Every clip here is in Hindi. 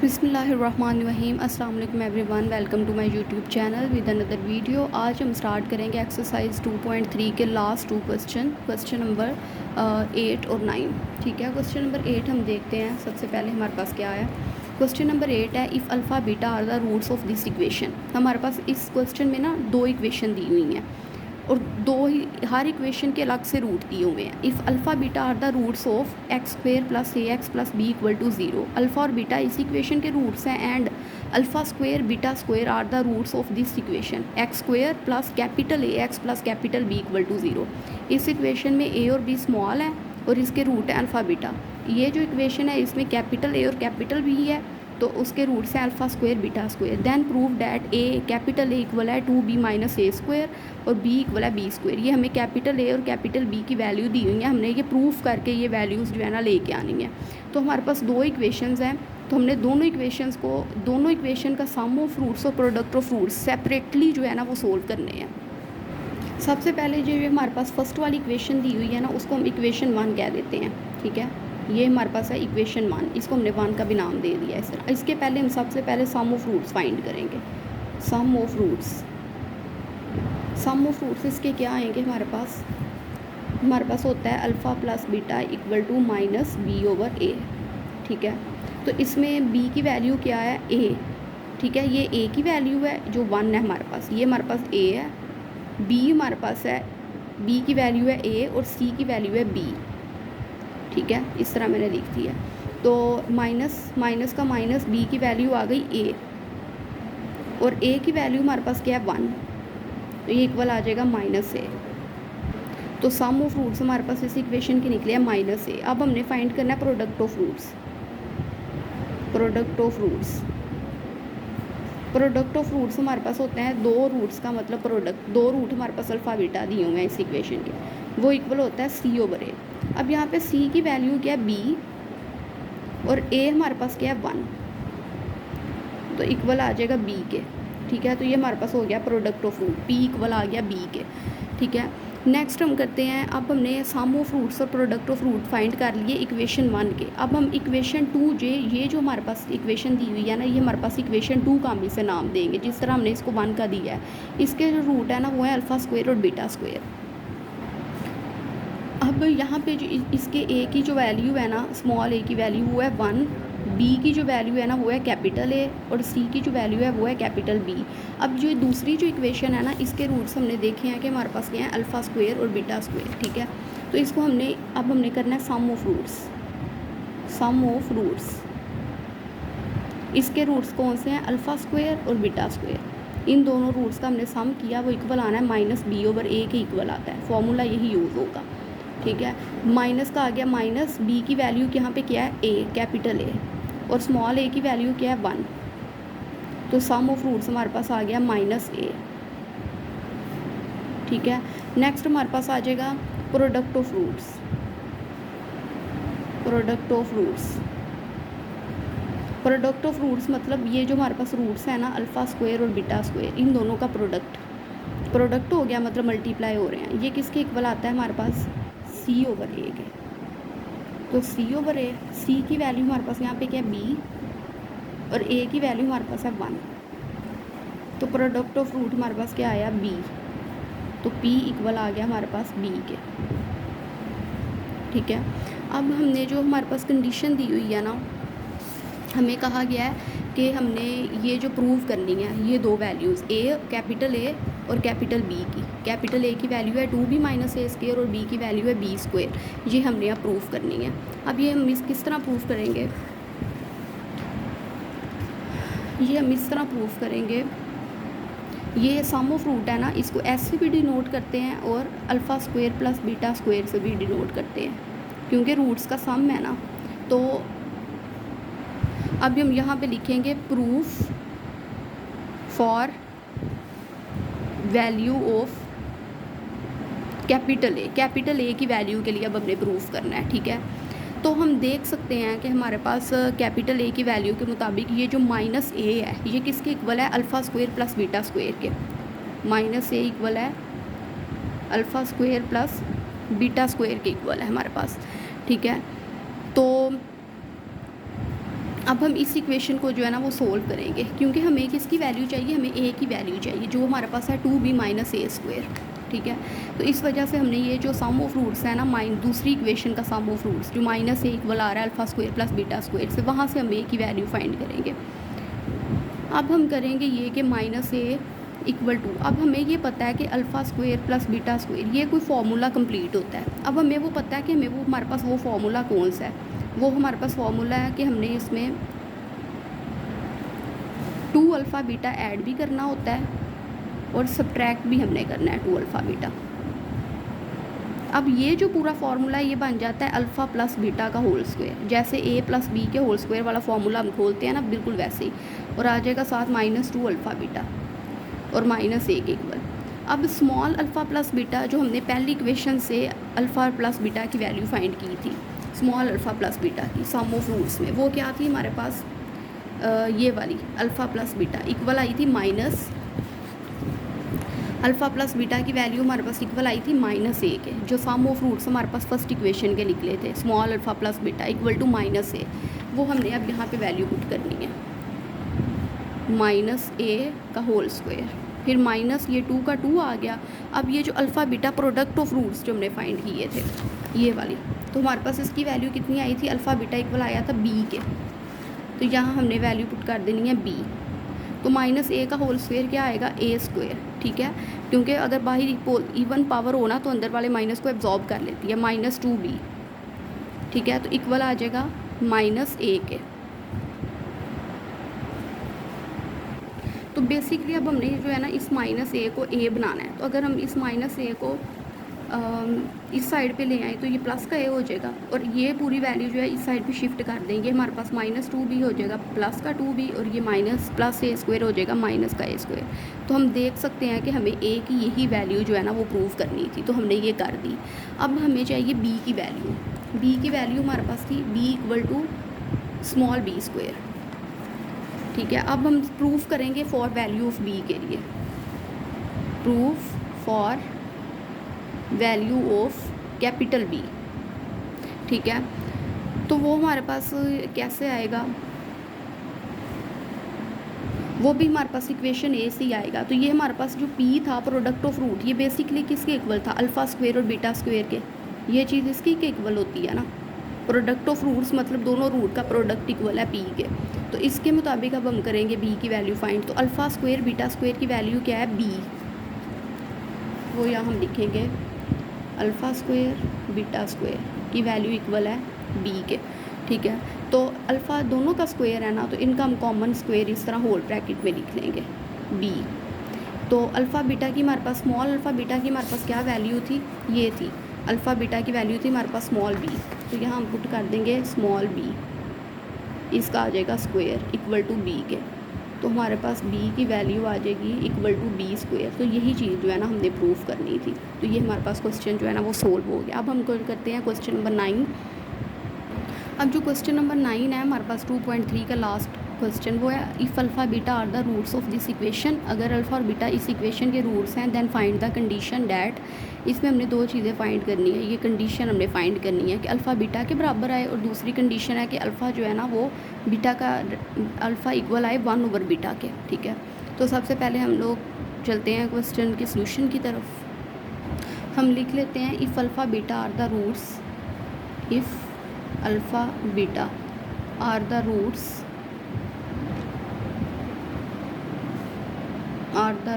बिस्मिल्लाहिर्रहमानिर्रहीम अस्सलाम वालेकुम everyone, welcome to my YouTube channel with another video. आज हम स्टार्ट करेंगे एक्सरसाइज 2.3 के लास्ट टू क्वेश्चन नंबर 8 और 9। ठीक है, क्वेश्चन नंबर 8 हम देखते हैं। सबसे पहले हमारे पास क्या है। क्वेश्चन नंबर 8 है, if alpha beta are the roots of this equation. हमारे पास इस क्वेश्चन में ना दो इक्वेशन दी हुई हैं और दो ही हर इक्वेशन के अलग से रूट दिए हुए हैं। If alpha beta are the roots of x square plus a x plus b equal to 0। Alpha और बीटा इस इक्वेशन के रूट्स हैं and alpha square beta square are the roots of this equation x square plus capital A x plus capital B equal to 0। इस इक्वेशन में ए और बी स्मॉल है और इसके रूट है अल्फ़ा बीटा। ये जो इक्वेशन है इसमें कैपिटल ए और कैपिटल बी है, तो उसके रूट्स हैं alpha square beta square. Then prove that a capital A equal है 2b माइनस ए स्क्वेयर और b इक्वल है बी स्क्वेयर। ये हमें कैपिटल ए और कैपिटल बी की वैल्यू दी हुई है, हमने ये प्रूफ करके ये वैल्यूज़ जो है ना लेके आनी है। तो हमारे पास दो इक्वेशंस हैं, तो हमने दोनों इक्वेशन का सम ऑफ रूट्स और प्रोडक्ट ऑफ रूट्स सेपरेटली जो है ना वो सोल्व करने हैं। सबसे पहले जो हमारे पास फर्स्ट वाली इक्वेशन दी हुई है ना उसको हम इक्वेशन 1 कह देते हैं। ठीक है, ये हमारे पास है इक्वेशन 1, इसको हमने 1 का भी नाम दे दिया है इस तरह। इसके पहले हम सबसे पहले सम ऑफ रूट्स फाइंड करेंगे। सम ऑफ रूट्स इसके क्या आएंगे हमारे पास होता है alpha plus beta equal to minus B over A. ठीक है, तो इसमें बी की वैल्यू क्या है, ए। ठीक है, ये ए की वैल्यू है जो 1 है हमारे पास, ये हमारे पास ए है। बी हमारे पास है, बी की वैल्यू है ए और सी की वैल्यू है बी। ठीक है, इस तरह मैंने लिख दिया। तो माइनस का माइनस, बी की वैल्यू आ गई ए और ए की वैल्यू हमारे पास क्या है 1, तो ये इक्वल आ जाएगा माइनस ए। तो सम ऑफ रूट्स हमारे पास इस इक्वेशन के निकले हैं माइनस ए। अब हमने फाइंड करना है प्रोडक्ट ऑफ रूट्स हमारे पास होते हैं दो रूट्स का मतलब प्रोडक्ट। दो रूट हमारे पास अल्फ़ा बीटा दिए हुए हैं इस इक्वेशन के, वो इक्वल होता है सी ओवर ए। अब यहाँ पे सी की वैल्यू क्या है बी और ए हमारे पास क्या है 1, तो इक्वल आ जाएगा बी के। ठीक है, तो ये हमारे पास हो गया product of root, P equal आ गया बी के। ठीक है, नेक्स्ट हम करते हैं, अब हमने सम ऑफ रूट्स और प्रोडक्ट ऑफ रूट फाइंड कर लिए इक्वेशन 1 के। अब हम इक्वेशन 2 ये जो हमारे पास इक्वेशन दी हुई है ना, ये हमारे पास इक्वेशन 2 का हम इसे नाम देंगे जिस तरह हमने इसको 1 का दिया है। इसके जो रूट है ना वो है अल्फ़ा स्क्वेयर और बीटा स्क्वेयर। अब यहाँ पे जो इसके ए की जो वैल्यू है ना, स्मॉल ए की वैल्यू वो है 1, बी की जो वैल्यू है ना वो है कैपिटल ए और सी की जो वैल्यू है वो है कैपिटल बी। अब जो दूसरी जो इक्वेशन है ना इसके रूट्स हमने देखे हैं कि हमारे पास क्या है अल्फ़ा स्क्वेयर और बीटा स्क्वेयर। ठीक है, तो इसको हमने करना है सम ऑफ रूट्स। इसके रूट्स कौन से हैं, अल्फ़ा स्क्वेयर और बीटा स्क्वेयर। इन दोनों रूट्स का हमने सम किया, वो इक्वल आना है माइनस बी ओवर ए के इक्वल आता है। फॉर्मूला यही यूज़ होगा। ठीक है, माइनस का आ गया माइनस, बी की वैल्यू यहाँ पे क्या है ए कैपिटल ए और स्मॉल ए की वैल्यू क्या है 1, तो सम ऑफ रूट्स हमारे पास आ गया माइनस ए। ठीक है, नेक्स्ट हमारे पास आ जाएगा प्रोडक्ट ऑफ रूट्स मतलब ये जो हमारे पास रूट्स है ना अल्फ़ा स्क्वायर और बीटा स्क्वायर, इन दोनों का प्रोडक्ट हो गया, मतलब मल्टीप्लाई हो रहे हैं। ये किसके इक्वल आता है हमारे पास सी ओवर ए के। तो सी ओवर ए, सी की वैल्यू हमारे पास यहाँ पे क्या है बी और ए की वैल्यू हमारे पास है 1, तो प्रोडक्ट ऑफ रूट हमारे पास क्या आया बी, तो पी इक्वल आ गया हमारे पास बी के। ठीक है, अब हमने जो हमारे पास कंडीशन दी हुई है ना, हमें कहा गया है कि हमने ये जो प्रूव करनी है ये दो वैल्यूज़ कैपिटल ए और कैपिटल बी की। कैपिटल ए की वैल्यू है 2b माइनस ए स्क्वेयर और बी की वैल्यू है बी स्क्वेयर। ये हमने यहाँ प्रूव करनी है। अब ये हम किस तरह प्रूव करेंगे, ये सम ऑफ रूट है ना, इसको ऐसे भी डिनोट करते हैं और alpha square plus beta square से भी डिनोट करते हैं क्योंकि रूट्स का सम है ना। तो अब हम यहाँ पे लिखेंगे proof for value of capital A की वैल्यू के लिए अब हमने प्रूफ करना है। ठीक है, तो हम देख सकते हैं कि हमारे पास कैपिटल ए की वैल्यू के मुताबिक ये जो माइनस ए है ये किसके इक्वल है, alpha square plus beta square के। माइनस ए इक्वल है alpha square plus beta square के इक्वल है हमारे पास। ठीक है, तो अब हम इस इक्वेशन को जो है ना वो सोल्व करेंगे, क्योंकि हमें किसकी वैल्यू चाहिए, हमें ए की वैल्यू चाहिए, जो हमारे पास है 2b माइनस ए स्क्वेयर। ठीक है, तो इस वजह से हमने ये जो सम ऑफ रूट्स है ना, दूसरी इक्वेशन का सम ऑफ रूट्स जो माइनस ए इक्वल आ रहा है alpha square plus beta square से, वहाँ से हम ए की वैल्यू फाइंड करेंगे। अब हम करेंगे ये कि माइनस ए इक्वल टू, अब हमें ये पता है कि alpha square plus beta square ये कोई फार्मूला कंप्लीट होता है। अब हमें वो पता है कि हमें वो हमारे पास वो फार्मूला कौन सा है, वो हमारे पास फार्मूला है कि हमने इसमें 2 अल्फ़ा बीटा ऐड भी करना होता है और सब्ट्रैक्ट भी हमने करना है 2 अल्फ़ा बीटा। अब ये जो पूरा फार्मूला है ये बन जाता है अल्फ़ा प्लस बीटा का होल स्क्वायर, जैसे ए प्लस बी के होल स्क्वायर वाला फार्मूला हम खोलते हैं ना, बिल्कुल वैसे ही, और आ जाएगा साथ -2 अल्फ़ा बीटा और माइनस ए के इक्वल। अब स्मॉल अल्फ़ा प्लस बीटा जो हमने पहली इक्वेशन से अल्फ़ा प्लस बीटा की वैल्यू फाइंड की थी, स्मॉल अल्फ़ा प्लस बीटा की सम ऑफ रूट्स में, वो क्या थी हमारे पास, ये वाली अल्फ़ा प्लस बीटा इक्वल आई थी माइनस, अल्फ़ा प्लस बीटा की वैल्यू हमारे पास इक्वल आई थी -a के, जो सम ऑफ रूट्स हमारे पास फर्स्ट इक्वेशन के निकले थे, small alpha plus beta equal to -a, वो हमने अब यहाँ पे वैल्यू पुट करनी है, -a का होल स्क्वायर, फिर माइनस ये 2 का 2 आ गया। अब ये जो alpha beta product of roots जो हमने फाइंड किए थे ये वाली, तो हमारे पास इसकी वैल्यू कितनी आई थी, अल्फ़ा बीटा इक्वल आया था b के, तो यहाँ हमने वैल्यू पुट कर देनी है b, तो -a का होल स्क्वायर क्या आएगा, a स्क्वायर। ठीक है, क्योंकि अगर बाहर इवन पावर हो ना तो अंदर वाले माइनस को एब्जॉर्ब कर लेती है, -2b। ठीक है, तो इक्वल आ जाएगा -a के। तो बेसिकली अब हमने जो है ना इस -a को a बनाना है, तो अगर हम इस -a को इस साइड पे ले आए तो ये प्लस का a हो जाएगा, और ये पूरी वैल्यू जो है इस साइड पे शिफ्ट कर देंगे, हमारे पास -2b हो जाएगा प्लस का 2b, और ये माइनस प्लस a स्क्वायर हो जाएगा माइनस का a स्क्वायर। तो हम देख सकते हैं कि हमें a की यही वैल्यू जो है ना वो प्रूव करनी थी, तो हमने ये कर दी। अब हमें चाहिए b की वैल्यू, b की वैल्यू हमारे पास थी b equal to small b square. ठीक है, अब हम प्रूफ करेंगे फॉर वैल्यू ऑफ b के लिए, proof for value of capital B। ठीक है, तो वो हमारे पास कैसे आएगा, वो भी हमारे पास इक्वेशन ए से ही आएगा। तो ये हमारे पास जो P था प्रोडक्ट ऑफ रूट, ये बेसिकली किसके इक्वल था, अल्फ़ा स्क्वायर और बीटा स्क्वायर के, ये चीज़ इसकी के इक्वल होती है ना, प्रोडक्ट ऑफ रूट्स मतलब दोनों रूट का प्रोडक्ट इक्वल है P के। तो इसके मुताबिक अब हम करेंगे B की वैल्यू फाइंड, तो अल्फ़ा स्क्वायर बीटा स्क्वायर की वैल्यू क्या है B, वो यहाँ हम लिखेंगे अल्फ़ा स्क्वायर बीटा स्क्वायर की वैल्यू इक्वल है b के। ठीक है, तो अल्फ़ा दोनों का स्क्वायर है ना, तो इनका हम कॉमन स्क्वायर इस तरह होल ब्रैकेट में लिख लेंगे b। तो अल्फ़ा बीटा की हमारे पास, स्मॉल अल्फ़ा बीटा की हमारे पास क्या वैल्यू थी, ये थी अल्फ़ा बीटा की वैल्यू थी हमारे पास स्मॉल b, तो यहाँ हम पुट कर देंगे स्मॉल b, इसका आ जाएगा स्क्वायर इक्वल टू b के, तो हमारे पास b की वैल्यू आ जाएगी इक्वल टू b स्क्वायर। तो यही चीज़ जो है ना हमने प्रूफ करनी थी, तो ये हमारे पास क्वेश्चन जो है ना वो सोल्व हो गया। अब हम करते हैं क्वेश्चन नंबर 9। अब जो क्वेश्चन नंबर 9 है हमारे पास 2.3 का लास्ट क्वेश्चन, वो है if alpha beta are the roots of this equation, अगर अल्फ़ा और बीटा इस इक्वेशन के रूट्स हैं, then find the condition that, इसमें हमने दो चीज़ें फाइंड करनी है, ये कंडीशन हमने फाइंड करनी है कि अल्फ़ा बीटा के बराबर आए, और दूसरी कंडीशन है कि अल्फ़ा जो है ना वो बीटा का, अल्फ़ा इक्वल आए 1 over बीटा के। ठीक है, तो सबसे पहले हम लोग चलते हैं क्वेश्चन के सोल्यूशन की तरफ। हम लिख लेते हैं if alpha beta are the roots, if alpha beta are the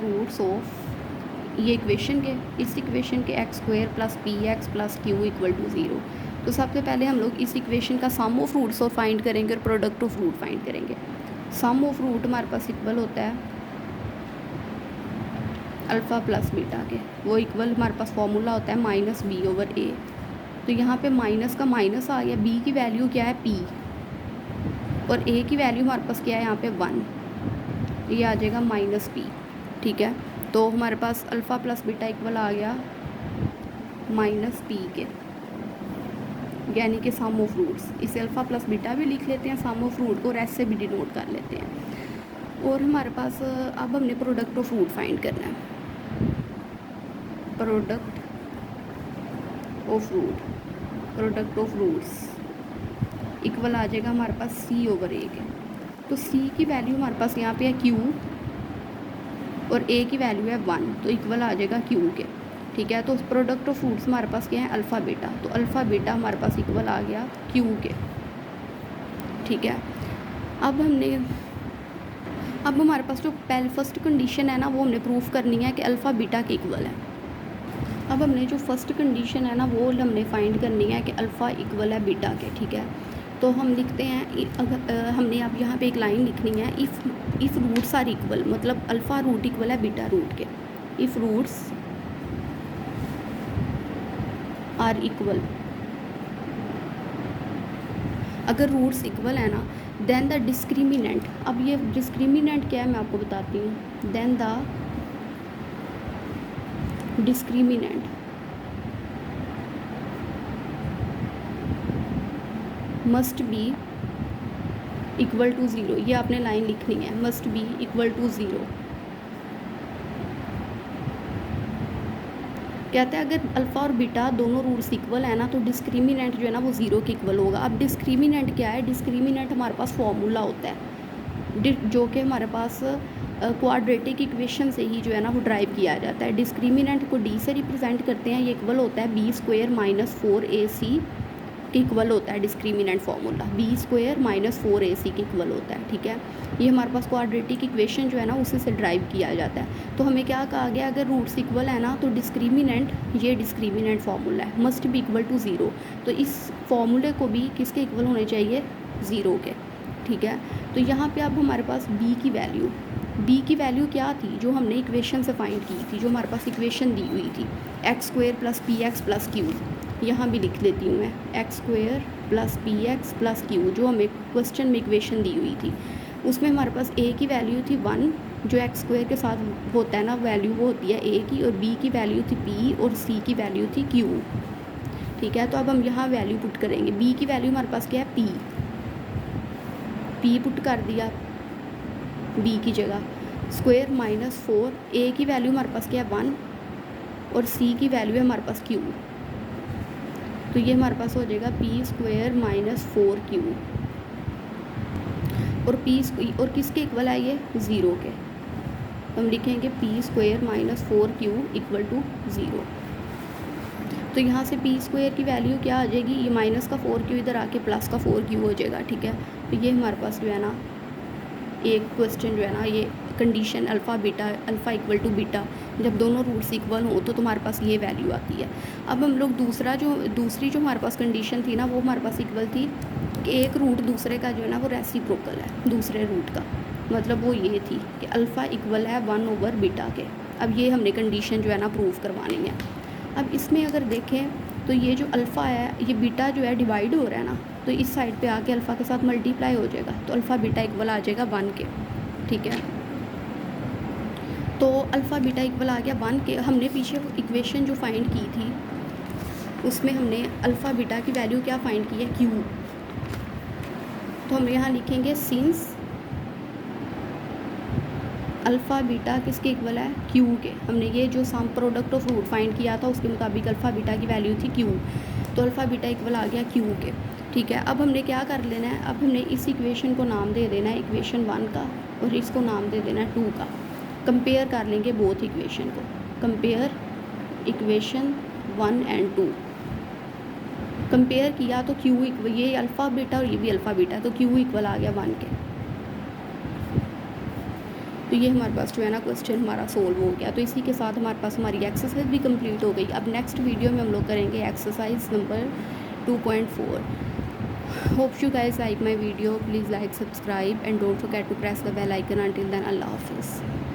roots of ये इक्वेशन के, इस इक्वेशन के x square plus p x plus q equal to 0। तो सबसे पहले हम लोग इस इक्वेशन का सम ऑफ रूट्स और फाइंड करेंगे और प्रोडक्ट ऑफ रूट फाइंड करेंगे। सम ऑफ रूट हमारे पास इक्वल होता है अल्फ़ा प्लस बीटा के, वो इक्वल हमारे पास फॉर्मूला होता है -b/a। तो यहाँ पे माइनस का माइनस आ गया, b की वैल्यू क्या है p, और a की वैल्यू हमारे पास क्या है यहाँ पे 1, ये आ जाएगा -p। ठीक है, तो हमारे पास अल्फ़ा प्लस बीटा इक्वल आ गया -p के, यानी कि सम ऑफ रूट्स, इसे अल्फ़ा प्लस बीटा भी लिख लेते हैं सम ऑफ रूट को, और ऐसे भी डिनोट कर लेते हैं। और हमारे पास अब हमने प्रोडक्ट ऑफ रूट फाइंड करना है, प्रोडक्ट ऑफ रूट्स। इक्वल आ जाएगा हमारे पास सी ओवर ए के। तो सी की वैल्यू हमारे पास यहाँ पे है क्यू और ए की वैल्यू है 1, तो इक्वल आ जाएगा क्यू के। ठीक है, तो प्रोडक्ट ऑफ फ्रूट्स हमारे पास क्या है, अल्फ़ा बीटा, तो अल्फ़ा बीटा हमारे पास इक्वल आ गया क्यू के। ठीक है, अब हमारे पास जो पहले फर्स्ट कंडीशन है ना वो हमने प्रूफ करनी है कि अल्फ़ा बीटा के इक्वल है। अब हमने जो फर्स्ट कंडीशन है ना वो हमने फाइंड करनी है कि अल्फ़ा इक्वल है बीटा के। ठीक है, तो हम लिखते हैं अगर हमने अब यहाँ पे एक लाइन लिखनी है, इफ़ रूट्स आर इक्वल, मतलब अल्फ़ा रूट इक्वल है बीटा रूट के। इफ़ रूट्स आर इक्वल, अगर रूट्स इक्वल है ना, देन द डिस्क्रिमिनेंट, अब ये डिस्क्रिमिनेंट क्या है मैं आपको बताती हूँ। Then the discriminant must be equal to zero, ये आपने लाइन लिखनी है, must be equal to zero. कहते हैं अगर अल्फ़ा और बीटा दोनों रूट्स इक्वल है ना तो डिस्क्रिमिनेंट जो है ना वो ज़ीरो के इक्वल होगा। अब डिस्क्रिमिनेंट क्या है, डिस्क्रिमिनेंट हमारे पास फॉर्मूला होता है जो कि हमारे पास क्वाड्रेटिक इक्वेशन से ही जो है ना वो ड्राइव किया जाता है। डिस्क्रिमिनेंट को डी से रिप्रेजेंट करते हैं, ये इक्वल होता है बी स्क्वायर माइनस 4ac के इक्वल होता है discriminant formula, b square minus 4ac के इक्वल होता है। ठीक है, ये हमारे पास क्वाड्रेटिक इक्वेशन जो है ना उसी से ड्राइव किया जाता है। तो हमें क्या कहा गया, अगर रूट्स इक्वल है ना तो डिस्क्रिमिनेंट, ये डिस्क्रिमिनेंट फार्मूला है, must be equal to zero. तो इस फार्मूले को भी किसके इक्वल होने चाहिए, ज़ीरो के। ठीक है, तो यहाँ पे अब हमारे पास b की वैल्यू क्या थी, जो हमने इक्वेशन से फाइंड की थी, जो हमारे पास इक्वेशन दी हुई थी, x square plus p x plus Q. यहाँ भी लिख लेती हूँ मैं, x square plus p x plus Q, जो हमें क्वेश्चन में इक्वेशन दी हुई थी। उसमें हमारे पास a की वैल्यू थी 1, जो एक्स स्क्वायर के साथ होता है ना वैल्यू वो होती है a की, और b की वैल्यू थी p और c की वैल्यू थी q। ठीक है, तो अब हम यहाँ वैल्यू पुट करेंगे। b की वैल्यू हमारे पास क्या है, p पुट कर दिया b की जगह, स्क्वायर माइनस 4, a की वैल्यू हमारे पास क्या है 1 और c की वैल्यू है हमारे पास q। तो ये हमारे पास हो जाएगा p स्क्वायर माइनस 4q, और और किसके इक्वल है ये, ज़ीरो के। तो हम लिखेंगे p square minus 4q equal to zero. तो यहाँ से p स्क्वायर की वैल्यू क्या आ जाएगी, ये माइनस का 4q इधर आके प्लस का 4q हो जाएगा। ठीक है, तो ये हमारे पास जो है ना एक क्वेश्चन जो है ना, ये condition alpha equal to beta, जब दोनों रूट्स इक्वल हो तो तुम्हारे पास ये वैल्यू आती है। अब हम लोग दूसरी जो हमारे पास कंडीशन थी ना वो हमारे पास इक्वल थी कि एक रूट दूसरे का जो है ना वो रेसिप्रोकल है दूसरे रूट का, मतलब वो ये थी कि अल्फ़ा इक्वल है 1 ओवर बीटा के। अब ये हमने कंडीशन जो है ना प्रूव करवानी है। अब इसमें अगर देखें तो ये जो अल्फ़ा है, ये बीटा जो है डिवाइड हो रहा है ना, तो इस साइड पे आके अल्फ़ा के साथ मल्टीप्लाई हो जाएगा, तो अल्फ़ा बीटा इक्वल आ जाएगा 1 के। ठीक है, तो अल्फ़ा बीटा इक्वल आ गया 1 के। हमने पीछे इक्वेशन जो फाइंड की थी उसमें हमने अल्फ़ा बीटा की वैल्यू क्या फाइंड की है, q। तो हम यहाँ लिखेंगे सिंस अल्फ़ा बीटा किसके इक्वल है, q के। हमने ये जो some product of root find किया था उसके मुताबिक अल्फ़ा बीटा की वैल्यू थी q, तो अल्फ़ा बीटा इक्वल आ गया q के। ठीक है, अब हमने क्या कर लेना है, अब हमने इस इक्वेशन को नाम दे देना है इक्वेशन 1 का, और इसको नाम दे देना है 2 का। कंपेयर कर लेंगे बोथ इक्वेशन को, कंपेयर इक्वेशन 1 एंड 2। कंपेयर किया तो q इक्वल, ये अल्फ़ा बीटा और ये भी अल्फ़ा बीटा, तो q इक्वल आ गया 1 के। तो ये हमारे पास जो है ना क्वेश्चन हमारा सोल्व हो गया। तो इसी के साथ हमारे पास हमारी एक्सरसाइज भी कंप्लीट हो गई। अब नेक्स्ट वीडियो में हम लोग करेंगे exercise number 2.4। Hope you guys like my video, please like, subscribe and don't forget to press the bell icon. Until then, अल्लाह हाफिज़।